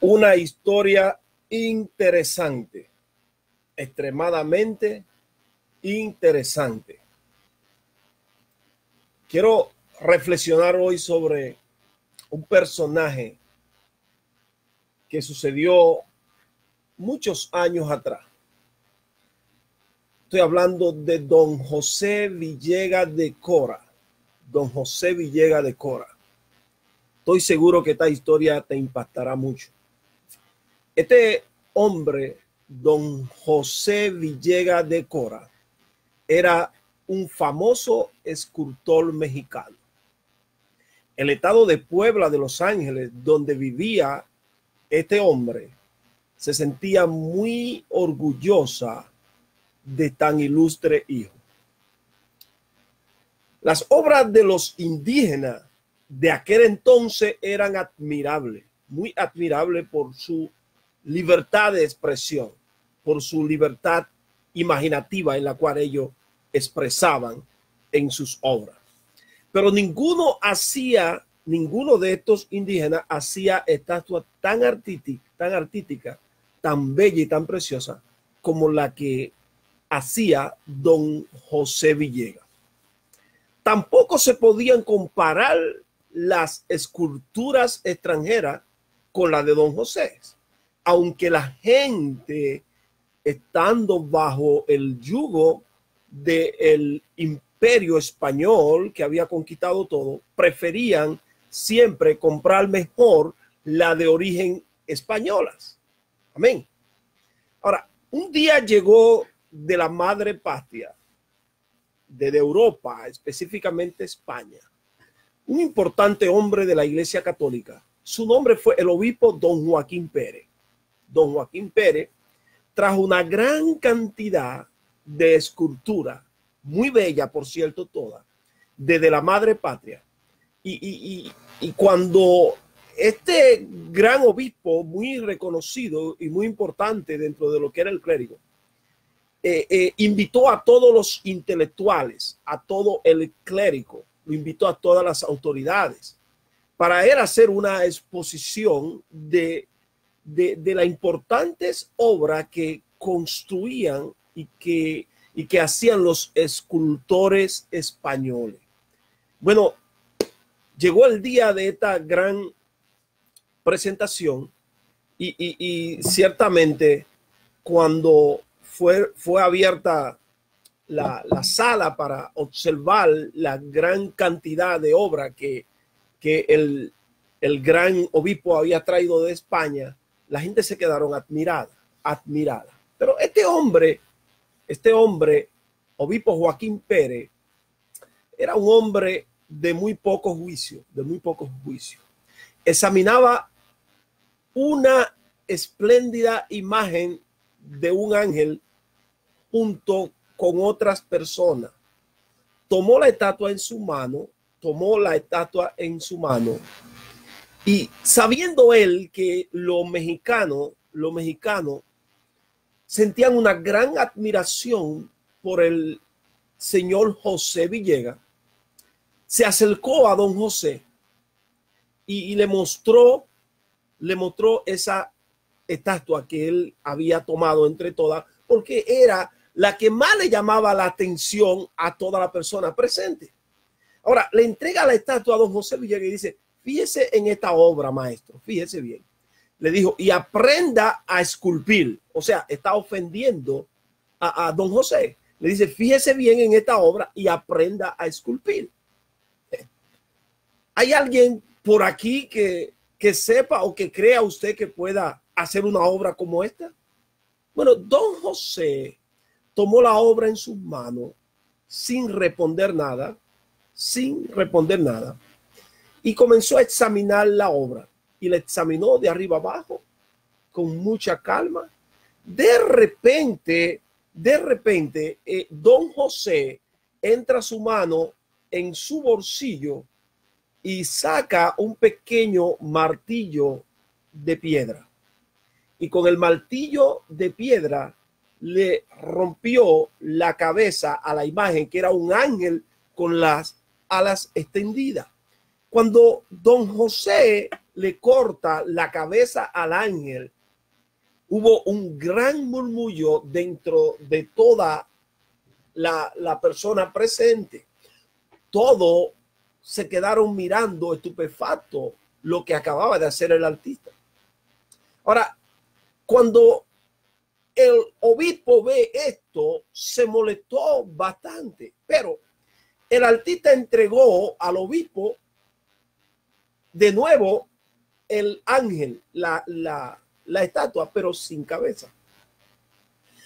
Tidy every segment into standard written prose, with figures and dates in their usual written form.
Una historia interesante, extremadamente interesante. Quiero reflexionar hoy sobre un personaje que sucedió muchos años atrás. Estoy hablando de don José Villegas de Cora. Don José Villegas de Cora. Estoy seguro que esta historia te impactará mucho. Este hombre, don José Villegas de Cora, era un famoso escultor mexicano. El estado de Puebla de Los Ángeles, donde vivía este hombre, se sentía muy orgullosa de tan ilustre hijo. Las obras de los indígenas de aquel entonces eran admirables, muy admirables por su libertad de expresión, por su libertad imaginativa en la cual ellos expresaban en sus obras. Pero ninguno de estos indígenas hacía estatuas tan artística, tan bella y tan preciosa como la que hacía don José Villegas. Tampoco se podían comparar las esculturas extranjeras con la de don José, aunque la gente, estando bajo el yugo del imperio español que había conquistado todo, preferían siempre comprar mejor la de origen españolas. Amén. Ahora, un día llegó de la madre patria, de Europa, específicamente España, un importante hombre de la Iglesia Católica. Su nombre fue el obispo don Joaquín Pérez. Don Joaquín Pérez trajo una gran cantidad de escultura, muy bella, por cierto, toda, desde la madre patria. Y cuando este gran obispo, muy reconocido y muy importante dentro de lo que era el clérigo, invitó a todos los intelectuales, a todo el clérigo, lo invitó a todas las autoridades para él hacer una exposición de las importantes obras que construían y que hacían los escultores españoles. Bueno, llegó el día de esta gran presentación y ciertamente cuando fue abierta la sala para observar la gran cantidad de obras que el gran obispo había traído de España, la gente se quedaron admirada. Pero este hombre, obispo Joaquín Pérez, era un hombre de muy poco juicio, Examinaba una espléndida imagen de un ángel junto con otras personas. Tomó la estatua en su mano, y sabiendo él que los mexicanos sentían una gran admiración por el señor José Villegas, se acercó a don José y le mostró esa estatua que él había tomado entre todas, porque era la que más le llamaba la atención a toda la persona presente. Ahora, le entrega la estatua a don José Villegas y dice: fíjese en esta obra, maestro, fíjese bien. Le dijo, y aprenda a esculpir. O sea, está ofendiendo a don José. Le dice, fíjese bien en esta obra y aprenda a esculpir. ¿Hay alguien por aquí que sepa o que crea usted que pueda hacer una obra como esta? Bueno, don José tomó la obra en sus manos sin responder nada, y comenzó a examinar la obra. Y la examinó de arriba abajo con mucha calma. De repente, don José entra su mano en su bolsillo y saca un pequeño martillo de piedra. Y con el martillo de piedra le rompió la cabeza a la imagen, que era un ángel con las alas extendidas. Cuando don José le corta la cabeza al ángel, hubo un gran murmullo dentro de toda la persona presente. Todos se quedaron mirando estupefactos lo que acababa de hacer el artista. Ahora, cuando el obispo ve esto, se molestó bastante, pero el artista entregó al obispo de nuevo el ángel, la estatua, pero sin cabeza.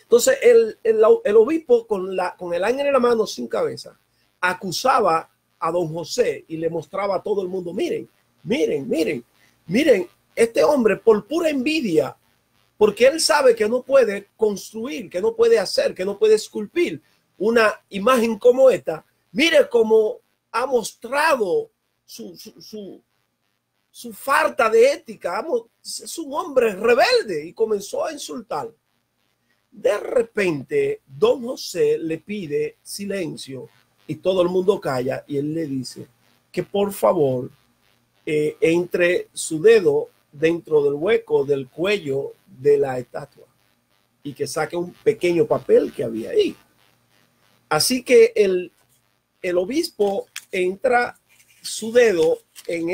Entonces el obispo con el ángel en la mano sin cabeza acusaba a don José y le mostraba a todo el mundo, miren, miren, miren, miren, este hombre por pura envidia, porque él sabe que no puede construir, que no puede hacer, que no puede esculpir una imagen como esta. Mire cómo ha mostrado su falta de ética. Es un hombre rebelde y comenzó a insultar. De repente, don José le pide silencio y todo el mundo calla y él le dice que por favor entre su dedo dentro del hueco del cuello de la estatua y que saque un pequeño papel que había ahí. Así que el obispo entra su dedo en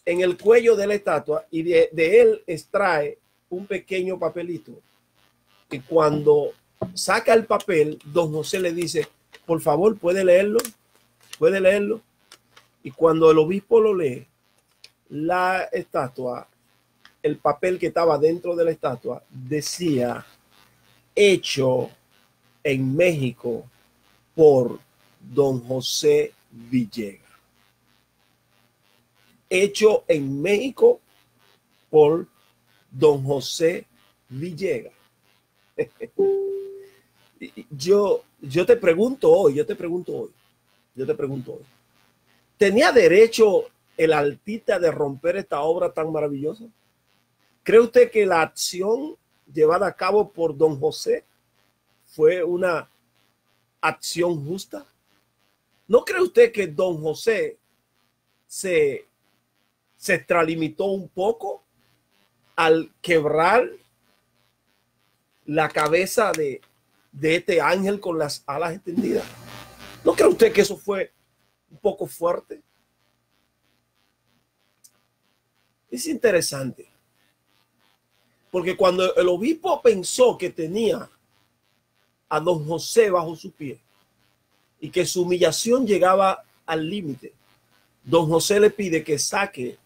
el cuello de la estatua y de él extrae un pequeño papelito. Y cuando saca el papel, don José le dice, por favor, ¿puede leerlo? ¿Puede leerlo? Y cuando el obispo lo lee, la estatua, el papel que estaba dentro de la estatua, decía, hecho en México por don José Villegas. Hecho en México por don José Villegas. Yo te pregunto hoy, ¿tenía derecho el artista de romper esta obra tan maravillosa? ¿Cree usted que la acción llevada a cabo por don José fue una acción justa? ¿No cree usted que don José se extralimitó un poco al quebrar la cabeza de este ángel con las alas extendidas? ¿No cree usted que eso fue un poco fuerte? Es interesante, porque cuando el obispo pensó que tenía a don José bajo su pie y que su humillación llegaba al límite, don José le pide que saque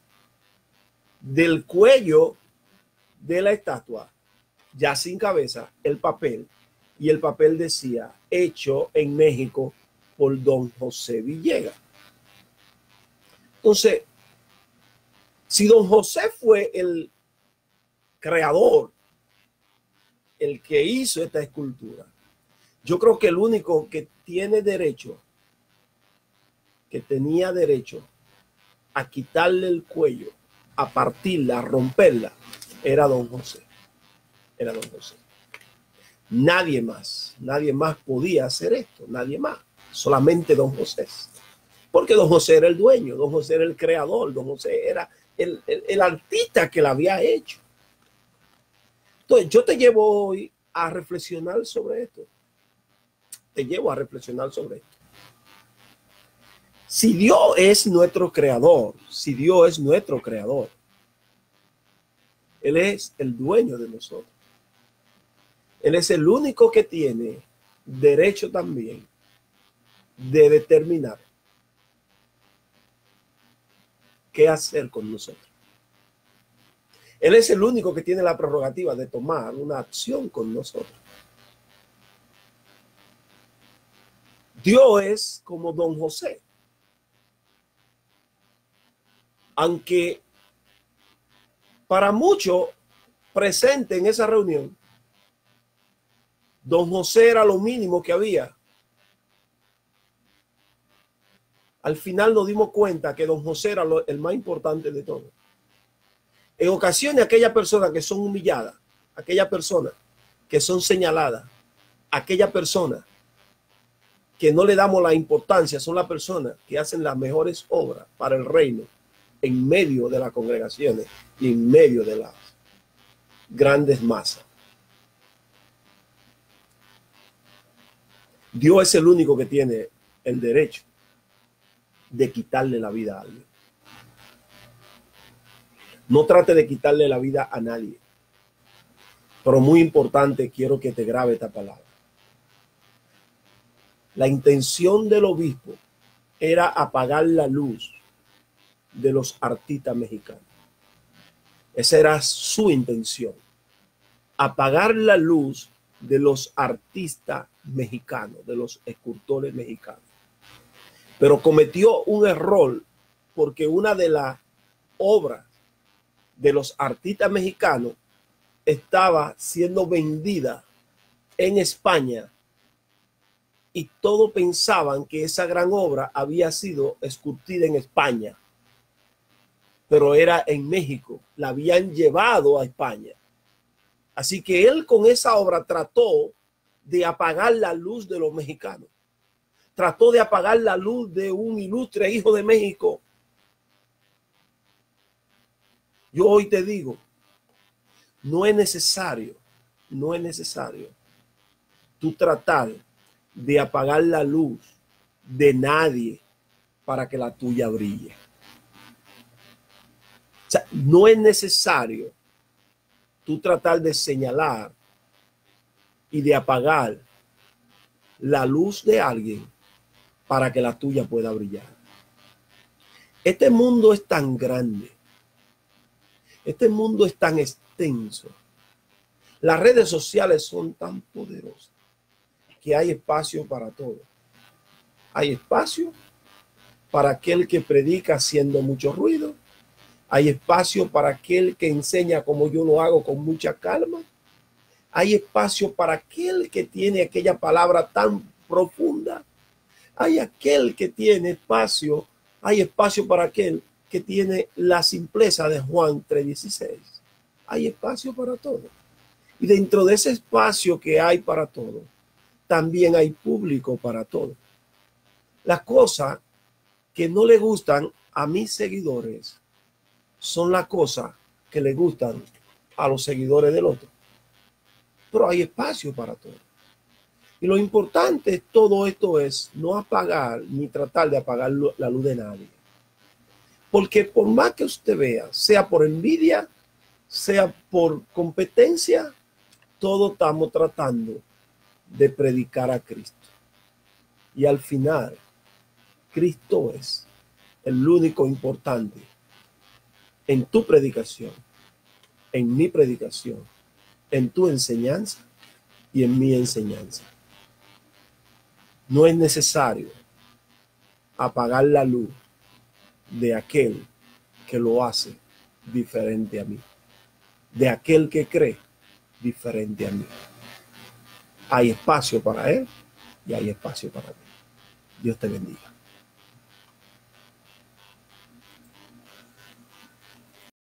del cuello de la estatua, ya sin cabeza, el papel, y el papel decía, hecho en México por don José Villegas. Entonces, si don José fue el creador, el que hizo esta escultura, yo creo que el único que tiene derecho, que tenía derecho a quitarle el cuello, a partirla, a romperla, era don José. Era don José. Nadie más podía hacer esto, nadie más, solamente don José. Porque don José era el dueño, don José era el creador, don José era el artista que la había hecho. Entonces, yo te llevo hoy a reflexionar sobre esto. Te llevo a reflexionar sobre esto. Si Dios es nuestro creador, Él es el dueño de nosotros. Él es el único que tiene derecho también de determinar qué hacer con nosotros. Él es el único que tiene la prerrogativa de tomar una acción con nosotros. Dios es como don José. Aunque para muchos presentes en esa reunión, don José era lo mínimo que había. Al final nos dimos cuenta que don José era el más importante de todo. En ocasiones, aquellas personas que son humilladas, aquellas personas que son señaladas, aquellas personas que no le damos la importancia, son las personas que hacen las mejores obras para el reino en medio de las congregaciones y en medio de las grandes masas. Dios es el único que tiene el derecho de quitarle la vida a alguien. No trate de quitarle la vida a nadie. Pero muy importante, quiero que te grabe esta palabra. La intención del obispo era apagar la luz de los artistas mexicanos. Esa era su intención. Apagar la luz de los artistas mexicanos, de los escultores mexicanos. Pero cometió un error porque una de las obras de los artistas mexicanos estaba siendo vendida en España y todos pensaban que esa gran obra había sido esculpida en España, pero era en México, la habían llevado a España. Así que él con esa obra trató de apagar la luz de los mexicanos, trató de apagar la luz de un ilustre hijo de México. Yo hoy te digo, no es necesario tú tratar de apagar la luz de nadie para que la tuya brille. O sea, no es necesario tú tratar de señalar y de apagar la luz de alguien para que la tuya pueda brillar. Este mundo es tan grande. Este mundo es tan extenso. Las redes sociales son tan poderosas que hay espacio para todo. Hay espacio para aquel que predica haciendo mucho ruido. Hay espacio para aquel que enseña como yo lo hago con mucha calma. Hay espacio para aquel que tiene aquella palabra tan profunda. Hay aquel que tiene espacio. Hay espacio para aquel que tiene la simpleza de Juan 3:16. Hay espacio para todo. Y dentro de ese espacio que hay para todo, también hay público para todo. Las cosas que no le gustan a mis seguidores son las cosas que le gustan a los seguidores del otro. Pero hay espacio para todo. Y lo importante de todo esto es no apagar ni tratar de apagar la luz de nadie. Porque por más que usted vea, sea por envidia, sea por competencia, todos estamos tratando de predicar a Cristo. Y al final, Cristo es el único importante en tu predicación, en mi predicación, en tu enseñanza y en mi enseñanza. No es necesario apagar la luz de aquel que lo hace diferente a mí, de aquel que cree diferente a mí. Hay espacio para él y hay espacio para mí. Dios te bendiga.